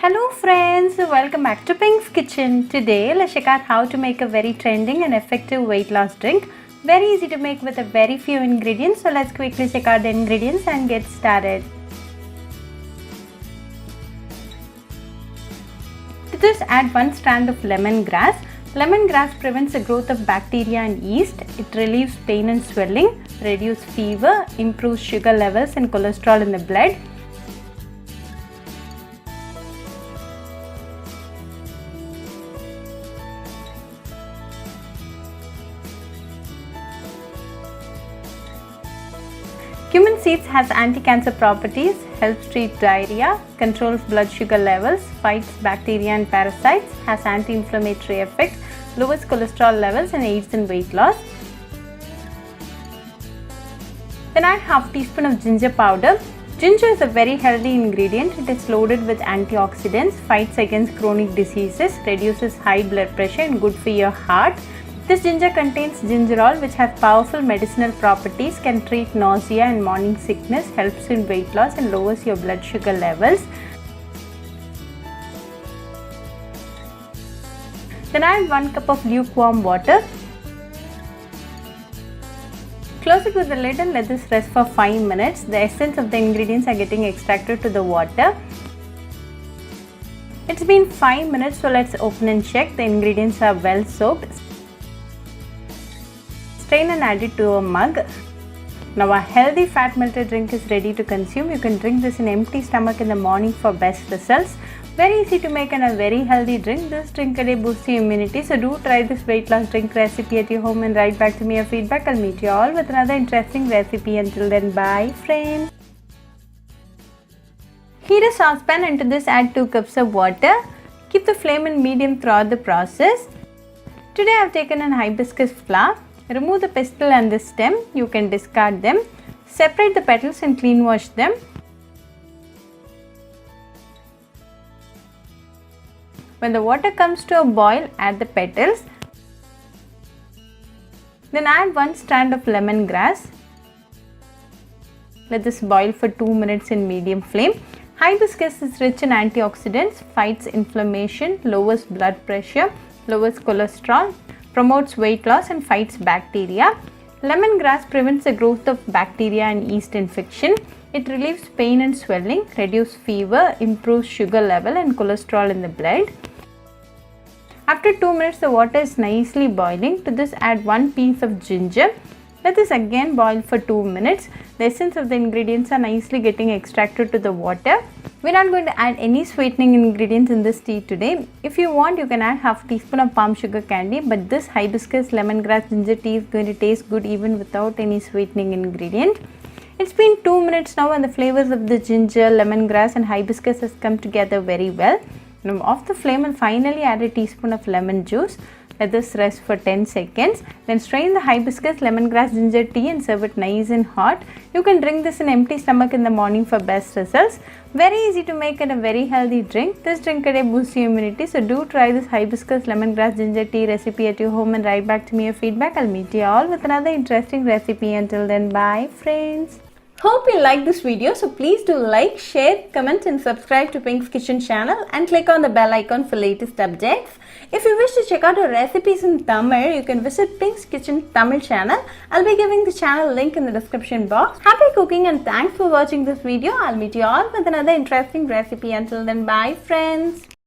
Hello friends, welcome back to Pink's Kitchen. Today let's check out how to make a very trending and effective weight loss drink. Very easy to make with a very few ingredients. So let's quickly check out the ingredients and get started. To this, add 1 strand of lemongrass. Lemongrass prevents the growth of bacteria and yeast. It relieves pain and swelling, reduces fever, improves sugar levels and cholesterol in the blood. Cumin seeds has anti-cancer properties, helps treat diarrhea, controls blood sugar levels, fights bacteria and parasites, has anti-inflammatory effects, lowers cholesterol levels and aids in weight loss. Then add half teaspoon of ginger powder. Ginger is a very healthy ingredient. It is loaded with antioxidants, fights against chronic diseases, reduces high blood pressure and good for your heart. This ginger contains gingerol, which has powerful medicinal properties, can treat nausea and morning sickness, helps in weight loss and lowers your blood sugar levels. Then add 1 cup of lukewarm water. Close it with the lid and let this rest for 5 minutes. The essence of the ingredients are getting extracted to the water. It's been 5 minutes, so let's open and check. The ingredients are well soaked. Strain and add it to a mug. Now a healthy fat melted drink is ready to consume. You can drink this in empty stomach in the morning for best results. Very easy to make and a very healthy drink. This drink a day boosts your immunity. So do try this weight loss drink recipe at your home and write back to me your feedback. I'll meet you all with another interesting recipe. Until then, bye friends. Heat a saucepan. Into this add 2 cups of water. Keep the flame in medium throughout the process. Today I have taken an hibiscus flower. Remove the pistil and the stem. You can discard them. Separate the petals and clean wash them. When the water comes to a boil, add the petals. Then add 1 strand of lemongrass. Let this boil for 2 minutes in medium flame. Hibiscus is rich in antioxidants, fights inflammation, lowers blood pressure, lowers cholesterol, promotes weight loss and fights bacteria. Lemongrass prevents the growth of bacteria and yeast infection. It relieves pain and swelling, reduces fever, improves sugar level and cholesterol in the blood. After 2 minutes, the water is nicely boiling. To this add 1 piece of ginger. Let this again boil for 2 minutes. The essence of the ingredients are nicely getting extracted to the water. We're not going to add any sweetening ingredients in this tea today. If you want, you can add half teaspoon of palm sugar candy, but this hibiscus lemongrass ginger tea is going to taste good even without any sweetening ingredient. It's been 2 minutes now and the flavors of the ginger, lemongrass and hibiscus has come together very well. Now off the flame and finally add a teaspoon of lemon juice. Let this rest for 10 seconds. Then strain the hibiscus lemongrass ginger tea and serve it nice and hot. You can drink this in empty stomach in the morning for best results. Very easy to make and a very healthy drink. This drink a day boosts your immunity. So do try this hibiscus lemongrass ginger tea recipe at your home and write back to me your feedback. I'll meet you all with another interesting recipe. Until then, bye friends. Hope you like this video, so please do like, share, comment and subscribe to Pink's Kitchen channel and click on the bell icon for latest updates. If you wish to check out our recipes in Tamil, you can visit Pink's Kitchen Tamil channel. I'll be giving the channel link in the description box. Happy cooking and thanks for watching this video. I'll meet you all with another interesting recipe. Until then, bye friends.